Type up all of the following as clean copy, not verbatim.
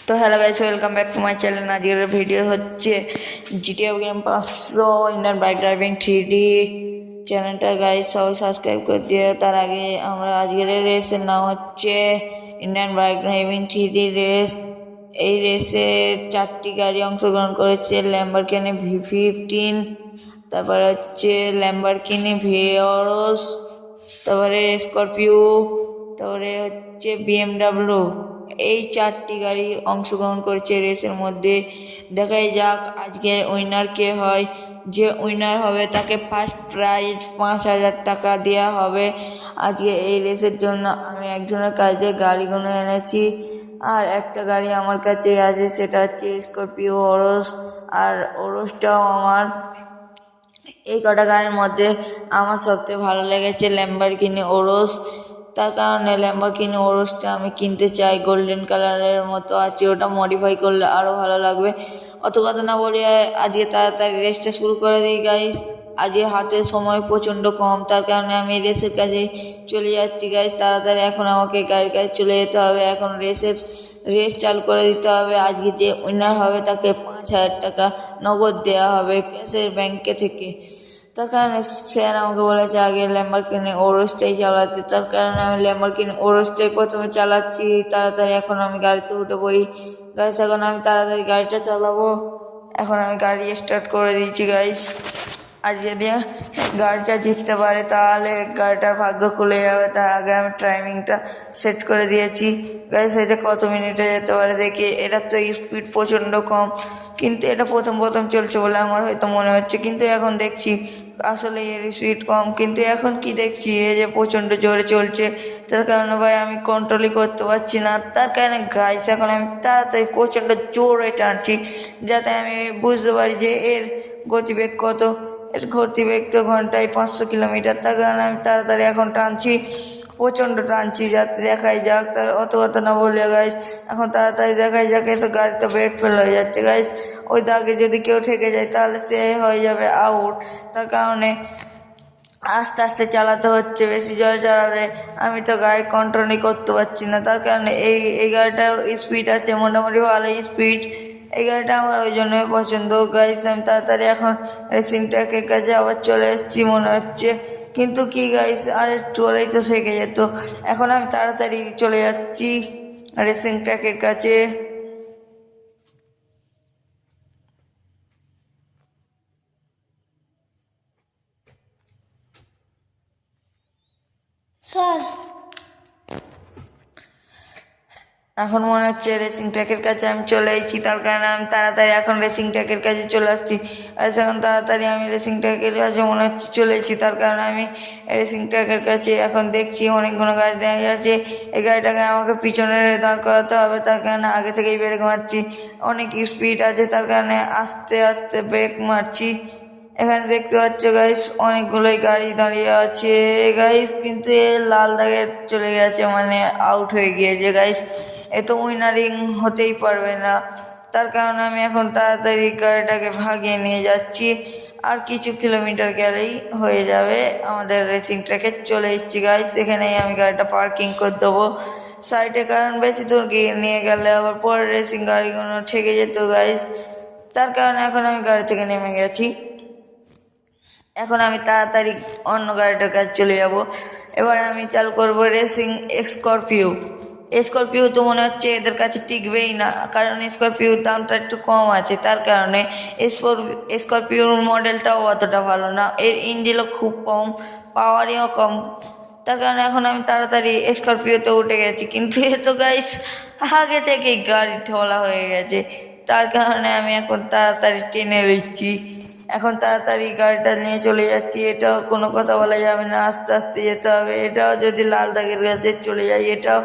তো hello guys, welcome back to my channel. আজকের video হচ্ছে GTA game 500 Indian bike driving 3D চ্যানেলটা guys সবাই সাবস্ক্রাইব করে দিয়ে। তার আগে আমরা আজকের রেসের নাম হচ্ছে Indian bike driving 3D race. এই রেসে 4টি গাড়ি অংশগ্রহণ করেছে, ল্যাম্বরগিনি V15, তারপরে হচ্ছে ল্যাম্বরগিনি ভিওরস, তারপরে স্করপিও, তারপরে হচ্ছে BMW। এই 4টি গাড়ি অংশগ্রহণ করেছে রেসের মধ্যে। দেখাই যাক আজকের উইনার কে হয়। যে উইনার হবে তাকে ফার্স্ট প্রাইজ 5,000 টাকা দেওয়া হবে। আজকে এই রেসের জন্য আমি একজনের কাছে গাড়িগুলো এনেছি, আর একটা গাড়ি আমার কাছে আছে, সেটা হচ্ছে স্করপিও ওরস, আর ওরসটাও আমার। এই কটা গাড়ির মধ্যে আমার সবথেকে ভালো লেগেছে ল্যাম্বরগিনি ওরস। তার কারণে ল্যাম্বরগিনি ওরসটা আমি কিনতে চাই। গোল্ডেন কালারের মতো আছে, ওটা মডিফাই করলে আরও ভালো লাগবে। অত কথা না বলে আজকে তাড়াতাড়ি রেসটা শুরু করে দিই গাইস। আজকে হাতে সময় প্রচণ্ড কম, তার কারণে আমি রেসের কাছে চলে যাচ্ছি গাইস। তাড়াতাড়ি এখন আমাকে গাড়ির কাছে চলে যেতে হবে। এখন রেস চালু করে দিতে হবে। আজকে যে উইনার হবে তাকে 5,000 টাকা নগদ দেওয়া হবে ক্যাশের ব্যাংকে থেকে। তার কারণে স্যার আমাকে বলেছে আগে ল্যাম্বরগিনি ওরসটাই চালাতে। তার কারণে আমি ল্যাম্বরগিনি ওরসটাই প্রথমে চালাচ্ছি। তাড়াতাড়ি এখন আমি গাড়িতে উঠে পড়ি গাইস। এখন আমি তাড়াতাড়ি গাড়িটা চালাবো। এখন আমি গাড়ি স্টার্ট করে দিয়েছি গাইস। আজ যদি গাড়িটা জিততে পারে তাহলে গাড়িটার ভাগ্য খুলে যাবে। তার আগে আমি টাইমিংটা সেট করে দিয়েছি গাইস। এটা কত মিনিটে যেতে পারে দেখি। এটা তো স্পিড প্রচণ্ড কম, কিন্তু এটা প্রথম চলছে বলে আমার হয়তো মনে হচ্ছে, কিন্তু এখন দেখছি আসলে এর স্পিড কম। কিন্তু এখন কি দেখছি এই যে প্রচণ্ড জোরে চলছে, তার কারণে ভাই আমি কন্ট্রোলই করতে পারছি না। তার কারণে গাইস এখন আমি তাড়াতাড়ি প্রচণ্ড জোরে টানছি, যাতে আমি বুঝতে পারি যে এর গতিবেগ কত। এর গতিবেগ তো ঘন্টায় 500 কিলোমিটার। তার কারণে আমি তাড়াতাড়ি এখন টানছি, প্রচণ্ড টানছি, যাতে দেখাই যাক। তার অত কথা না বলে গাইস এখন তাড়াতাড়ি দেখাই যাক। তো গাড়িতে ব্রেক ফেল হয়ে যাচ্ছে গাইস। ওই দাগে যদি কেউ ঠেকে যায় তাহলে সে হয়ে যাবে আউট। তার কারণে আস্তে আস্তে চালাতে হচ্ছে। বেশি জোরে চালালে আমি তো গাড়ি কন্ট্রোলই করতে পারছি না। তার কারণে এই গাড়িটার স্পিড আছে, মোটামুটি ভালো স্পিড। এই গাড়িটা আমার ওই জন্যই পছন্দ গাইস। আমি তাড়াতাড়ি এখন রেসিং ট্র্যাকের কাছে আবার চলে এসেছি মনে হচ্ছে, কিন্তু কি গাইস আর একটু হলেই তো থেকে যেত। এখন আমি তাড়াতাড়ি চলে যাচ্ছি রেসিং ট্র্যাকের কাছে। স্যার এখন মনে হচ্ছে রেসিং ট্র্যাকের কাছে আমি চলে এসেছি। তার কারণে আমি তাড়াতাড়ি এখন রেসিং ট্র্যাকের কাছে চলে আসছি। আর এখন তাড়াতাড়ি আমি রেসিং ট্র্যাকের কাছে মনে হচ্ছে চলে এসেছি। তার কারণে আমি রেসিং ট্র্যাকের কাছে এখন দেখছি অনেকগুলো গাড়ি দাঁড়িয়ে আছে। এই গাড়িটাকে আমাকে পিছনে দাঁড় করাতে হবে, তার কারণে আগে থেকেই ব্রেক মারছি। অনেক স্পিড আছে, তার কারণে আস্তে আস্তে ব্রেক মারছি। এখানে দেখতে পাচ্ছ গাইস অনেকগুলোই গাড়ি দাঁড়িয়ে আছে গাইস, কিন্তু এ লাল দাগে চলে গেছে, মানে আউট হয়ে গিয়েছে গাইস। এ তো উইনারিং হতেই পারবে না। তার কারণে আমি এখন তাড়াতাড়ি গাড়িটাকে ভাগিয়ে নিয়ে যাচ্ছি। আর কিছু কিলোমিটার গেলেই হয়ে যাবে আমাদের রেসিং ট্র্যাকে। চলে এসেছি গাইস। এখানেই আমি গাড়িটা পার্কিং করে দেবো সাইডে, কারণ বেশি দূর গিয়ে নিয়ে গেলে আবার পরে রেসিং গাড়িগুলো ঠেকে যেত গাইস। তার কারণে এখন আমি গাড়ি থেকে নেমে গেছি। এখন আমি তাড়াতাড়ি অন্য গাড়িটার কাছে চলে যাব। এবারে আমি চালু করবো রেসিং স্করপিও। তো মনে হচ্ছে এদের কাছে টিকবেই না, কারণ স্করপিওর দামটা একটু কম আছে। তার কারণে স্করপিওর মডেলটাও অতটা ভালো না, এর ইঞ্জিনও খুব কম, পাওয়ারিও কম। তার কারণে এখন আমি তাড়াতাড়ি স্করপিওতে উঠে গেছি, কিন্তু এ তো গাইস আগে থেকেই গাড়ি ঠোলা হয়ে গেছে। তার কারণে আমি এখন তাড়াতাড়ি টেনে নিচ্ছি। এখন তাড়াতাড়ি গাড়িটা নিয়ে চলে যাচ্ছি। এটাও কোনো কথা বলা যাবে না, আস্তে আস্তে যেতে হবে। এটাও যদি লাল দাগের কাছে চলে যায় এটাও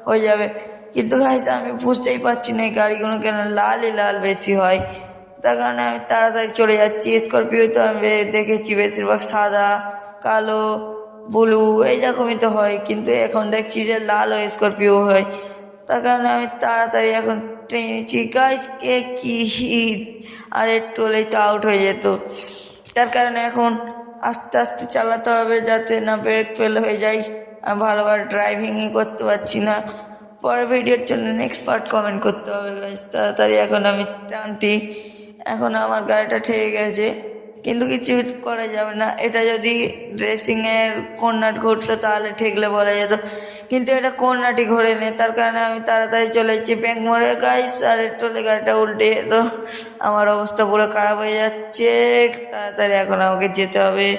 হয়ে যাবে, কিন্তু গাইস আমি বুঝতেই পারছি না এই গাড়িগুলো কেন লালই লাল বেশি হয়। তার কারণে আমি তাড়াতাড়ি চলে যাচ্ছি। স্করপিও তো আমি দেখেছি বেশিরভাগ সাদা, কালো, ব্লু এইরকমই তো হয়, কিন্তু এখন দেখছি যে লালও স্করপিও হয়। তার কারণে আমি তাড়াতাড়ি এখন ট্রেন নিচ্ছি গাইস। কি আর একটু হলেই তো আউট হয়ে যেত। তার কারণে এখন আস্তে আস্তে চালাতে হবে, যাতে না ব্রেক ফেল হয়ে যায়। আমি ভালোভাবে ড্রাইভিংই করতে পারছি না। পরের ভিডিওর জন্য নেক্সট পার্ট কমেন্ট করতে হবে গাইস তাড়াতাড়ি। এখন আমি টানতি, এখন আমার গাড়িটা ঠেকে গেছে, কিন্তু কিছু করা যাবে না। এটা যদি রেসিংয়ের কর্নার ঘুরতো তাহলে ঠেকলে বলা যেত, কিন্তু এটা কর্নারটি ঘোরে নেই, তার কারণে আমি তাড়াতাড়ি চলে যাচ্ছি ব্যাঙ্ক মোড়ে গাইস। আর টোলে গাড়িটা উল্টে তো আমার অবস্থা পুরো খারাপ হয়ে যাচ্ছে। তাড়াতাড়ি এখন আমাকে যেতে হবে।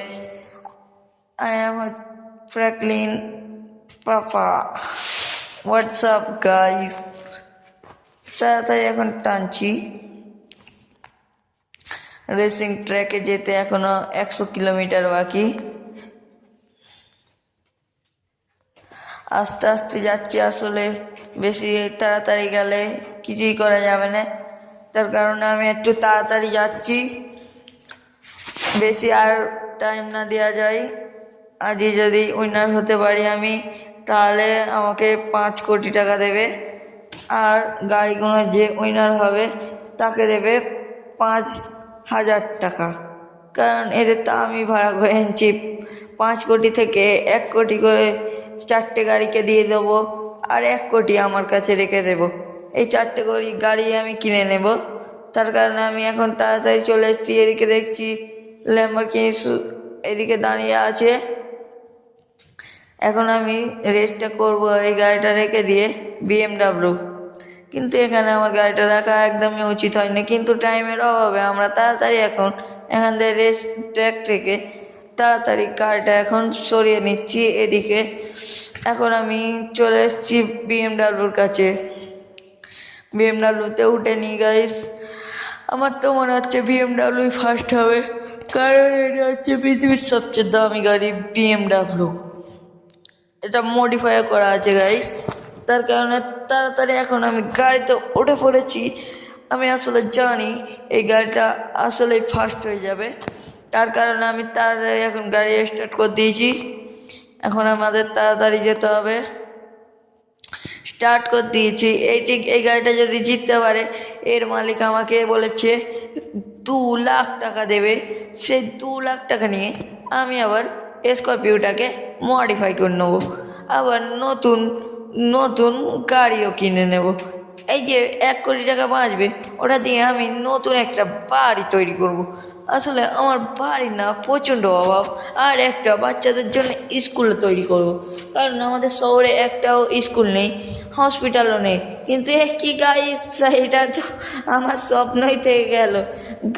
I am Franklin papa, WhatsApp guys. তাড়াতাড়ি এখন টানছি। রেসিং ট্র্যাকে যেতে এখনো 100 কিলোমিটার বাকি। আস্তে আস্তে যাচ্ছি, আসলে বেশি তাড়াতাড়ি গেলে কিছুই করা যাবে না, তার কারণে আমি একটু তাড়াতাড়ি যাচ্ছি। বেশি আর টাইম না দেওয়া যায়। আজই যদি উইনার হতে পারি আমি, তাহলে আমাকে 5 কোটি টাকা দেবে, আর গাড়িগুলো যে উইনার হবে তাকে দেবে 5,000 টাকা। কারণ এদের তো আমি ভাড়া করে এনেছি। 5 কোটি থেকে 1 কোটি করে 4টে গাড়িকে দিয়ে দেবো, আর 1 কোটি আমার কাছে রেখে দেবো। এই 4টে গাড়ি আমি কিনে নেব। তার কারণে আমি এখন তাড়াতাড়ি চলে এসেছি। এদিকে দেখছি ল্যাম্বরগিনি এদিকে দাঁড়িয়ে আছে। এখন আমি রেসটা করব এই গাড়িটা রেখে দিয়ে BMW, কিন্তু এখানে আমার গাড়িটা রাখা একদমই উচিত হয়নি, কিন্তু টাইমের অভাবে আমরা তাড়াতাড়ি এখন এখান থেকে রেস ট্র্যাক থেকে তাড়াতাড়ি গাড়িটা এখন সরিয়ে নিচ্ছি এদিকে। এখন আমি চলে এসেছি BMWর কাছে। BMWতে উঠে নি গাইস। আমার তো মনে হচ্ছে BMW ফার্স্ট হবে, কারণ এটা হচ্ছে পৃথিবীর সবচেয়ে দামি গাড়ি BMW। এটা মডিফাই করা আছে গাইস, তার কারণে তাড়াতাড়ি এখন আমি গাড়িতে উঠে পড়েছি। আমি আসলে জানি এই গাড়িটা আসলে ফার্স্ট হয়ে যাবে, তার কারণে আমি তাড়াতাড়ি এখন গাড়ি স্টার্ট করে দিয়েছি। এখন আমাদের তাড়াতাড়ি যেতে হবে। স্টার্ট করে দিয়েছি। এই গাড়িটা যদি জিততে পারে, এর মালিক আমাকে বলেছে 2 লাখ টাকা দেবে। সেই 2 লাখ টাকা নিয়ে আমি আবার স্করপিওটাকে মডিফাই করে নেবো, আবার নতুন নতুন গাড়িও কিনে নেব। এই যে 1 কোটি টাকা বাঁচবে, ওটা দিয়ে আমি নতুন একটা বাড়ি তৈরি করব। আসলে আমার বাড়ি না প্রচণ্ড অভাব, আর একটা বাচ্চাদের জন্য স্কুল তৈরি করব, কারণ আমাদের শহরে একটাও স্কুল নেই, হসপিটালও নেই। কিন্তু কি গাড়ি, এটা তো আমার স্বপ্নই থেকে গেল।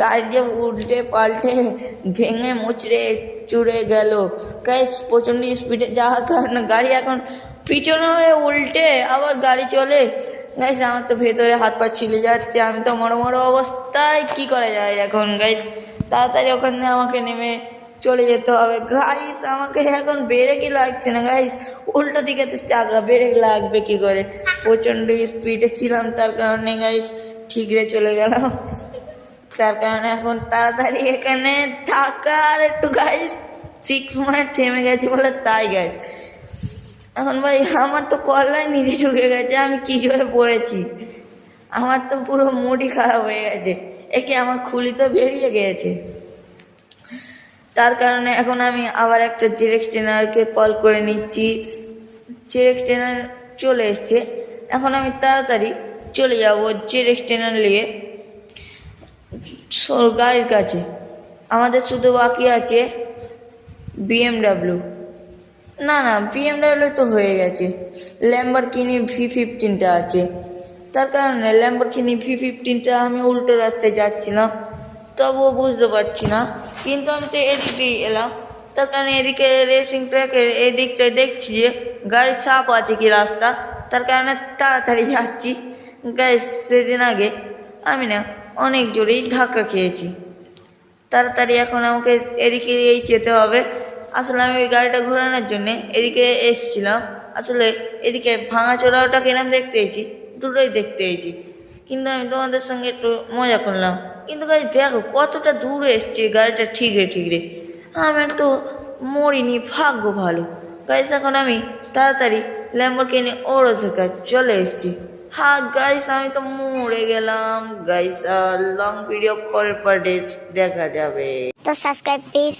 গাড়ি যে উল্টে পাল্টে ভেঙে মুচড়ে চুড়ে গেল গাইস, প্রচণ্ড স্পিডে যাওয়ার কারণে গাড়ি এখন পিছনে হয়ে উল্টে আবার গাড়ি চলে গাইস। আমার তো ভেতরে হাত পা ছিলে যাচ্ছে, আমি তো মরো মরো অবস্থায়। কি করা যায় এখন গাইস? তাড়াতাড়ি ওখানে আমাকে নেমে চলে যেতে হবে গাইস। আমাকে এখন ব্রেকই লাগছে না গাইস, উল্টো দিকে তো চাকা, ব্রেক লাগবে কি করে? প্রচণ্ড স্পিডে ছিলাম, তার কারণে গাইস ঠিকরে চলে গেলাম। তার কারণে এখন তাড়াতাড়ি এখানে থাকার একটু গাইস ঠিক সময় থেমে গেছি বলে তাই গাইস। এখন ভাই আমার তো কল্লায় নিজে ঢুকে গেছে, আমি কী হয়ে পড়েছি। আমার তো পুরো মুডই খারাপ হয়ে গেছে। একে আমার খুলি তো বেরিয়ে গিয়েছে। তার কারণে এখন আমি আবার একটা জেরেক্স ট্রেনারকে কল করে নিচ্ছি। জেরেক্স ট্রেনার চলে এসছে। এখন আমি তাড়াতাড়ি চলে যাব জেরেক্স ট্রেনার নিয়ে গাড়ির কাছে। আমাদের শুধু বাকি আছে BMW। না BMW তো হয়ে গেছে, ল্যাম্বরগিনি V15টা আছে। তার কারণে ল্যাম্বরগিনি V15টা আমি উল্টো রাস্তায় যাচ্ছি না, তবুও বুঝতে পারছি না। কিন্তু আমি তো এদিকেই এলাম, তার কারণে এদিকে রেসিং ট্র্যাকের এই দিকটায় দেখছি যে গাড়ি চাপ আছে কি রাস্তা, তার কারণে তাড়াতাড়ি যাচ্ছি। গাড়ি সেদিন আগে আমি না অনেক জোরেই ধাক্কা খেয়েছি। তাড়াতাড়ি এখন আমাকে এদিকে যেতে হবে। আসলে আমি ওই গাড়িটা ঘোরানোর জন্যে এদিকে এসেছিলাম। আসলে এদিকে ভাঙাচোরাটা কিরম দেখতে এসেছি, দুটোই দেখতে এসেছি, কিন্তু আমি তোমাদের সঙ্গে একটু মজা করলাম। কিন্তু গাড়ি দেখো কতটা দূরে এসছে গাড়িটা, ঠিকরে আমার তো মরিনি, ভাগ্য ভালো গাইস। এখন আমি তাড়াতাড়ি ল্যাম্বরগিনি ওরসের কাছে চলে এসেছি। হ্যাঁ গাইস, আমি তো মরে গেলাম গাইস। আর লং ভিডিও পরের পার্টে দেখা যাবে। তো সাবস্ক্রাইব প্লিজ।